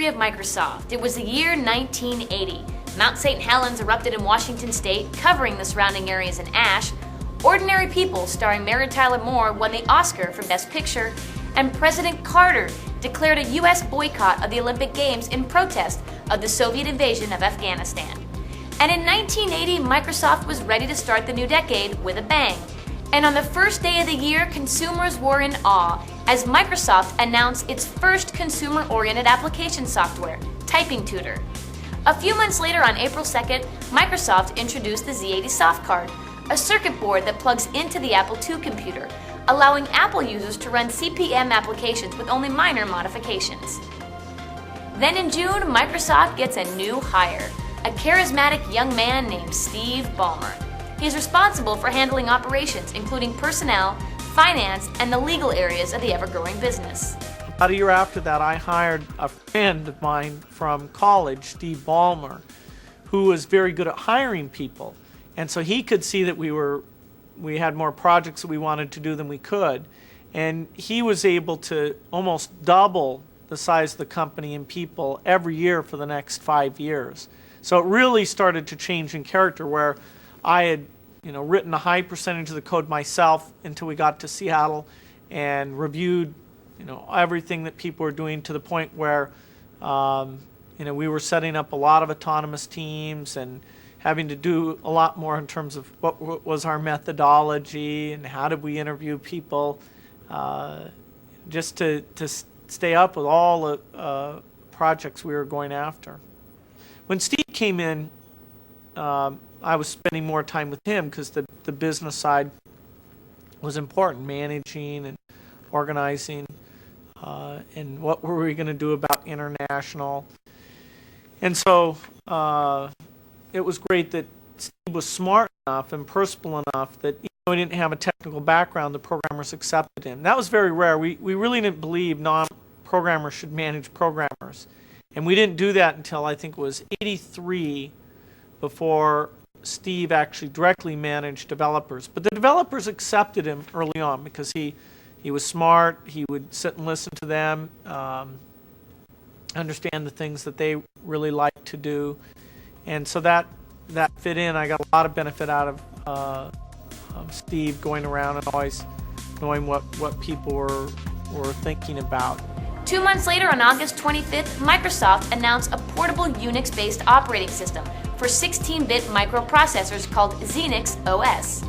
of Microsoft. It was the year 1980. Mount St. Helens erupted in Washington state, covering the surrounding areas in ash. Ordinary People, starring Mary Tyler Moore, won the Oscar for Best Picture, and President Carter declared a U.S. boycott of the Olympic Games in protest of the Soviet invasion of Afghanistan. And in 1980, Microsoft was ready to start the new decade with a bang. And on the first day of the year, consumers were in awe as Microsoft announced its first consumer-oriented application software, Typing Tutor. A few months later, on April 2nd, Microsoft introduced the Z-80 SoftCard, a circuit board that plugs into the Apple II computer, allowing Apple users to run CP/M applications with only minor modifications. Then in June, Microsoft gets a new hire, a charismatic young man named Steve Ballmer. He is responsible for handling operations, including personnel, finance, and the legal areas of the ever-growing business. About a year after that, I hired a friend of mine from college, Steve Ballmer, who was very good at hiring people. And so he could see that we had more projects that we wanted to do than we could. And he was able to almost double the size of the company in people every year for the next 5 years. So it really started to change in character, where I had written a high percentage of the code myself until we got to Seattle and reviewed everything that people were doing, to the point where we were setting up a lot of autonomous teams and having to do a lot more in terms of what was our methodology and how did we interview people, just to stay up with all the projects we were going after. When Steve came in, I was spending more time with him because the business side was important, managing and organizing, and what were we going to do about international. And so it was great that Steve was smart enough and personable enough that even though he didn't have a technical background, the programmers accepted him. That was very rare. We really didn't believe non-programmers should manage programmers. And we didn't do that until I think it was 83 before Steve actually directly managed developers. But the developers accepted him early on because he was smart, he would sit and listen to them, understand the things that they really liked to do. And so that fit in. I got a lot of benefit out of Steve going around and always knowing what people were thinking about. 2 months later, on August 25th, Microsoft announced a portable UNIX-based operating system for 16-bit microprocessors called XENIX OS.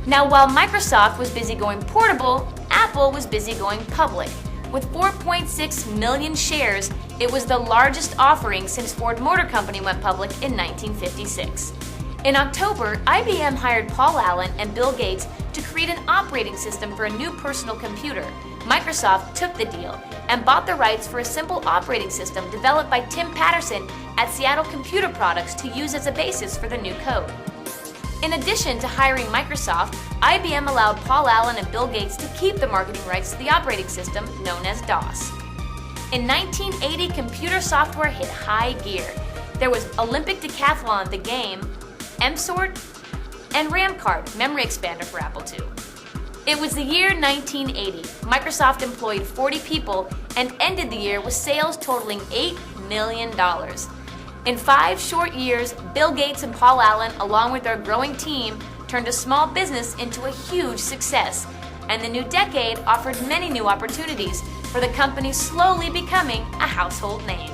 Now, while Microsoft was busy going portable, Apple was busy going public. With 4.6 million shares, it was the largest offering since Ford Motor Company went public in 1956. In October, IBM hired Paul Allen and Bill Gates to create an operating system for a new personal computer. Microsoft took the deal and bought the rights for a simple operating system developed by Tim Patterson at Seattle Computer Products to use as a basis for the new code. In addition to hiring Microsoft, IBM allowed Paul Allen and Bill Gates to keep the marketing rights to the operating system known as DOS. In 1980, computer software hit high gear. There was Olympic Decathlon, the game, M-Sort, and RAM card, memory expander for Apple II. It was the year 1980. Microsoft employed 40 people and ended the year with sales totaling $8 million. In 5 short years, Bill Gates and Paul Allen, along with their growing team, turned a small business into a huge success, and the new decade offered many new opportunities for the company, slowly becoming a household name.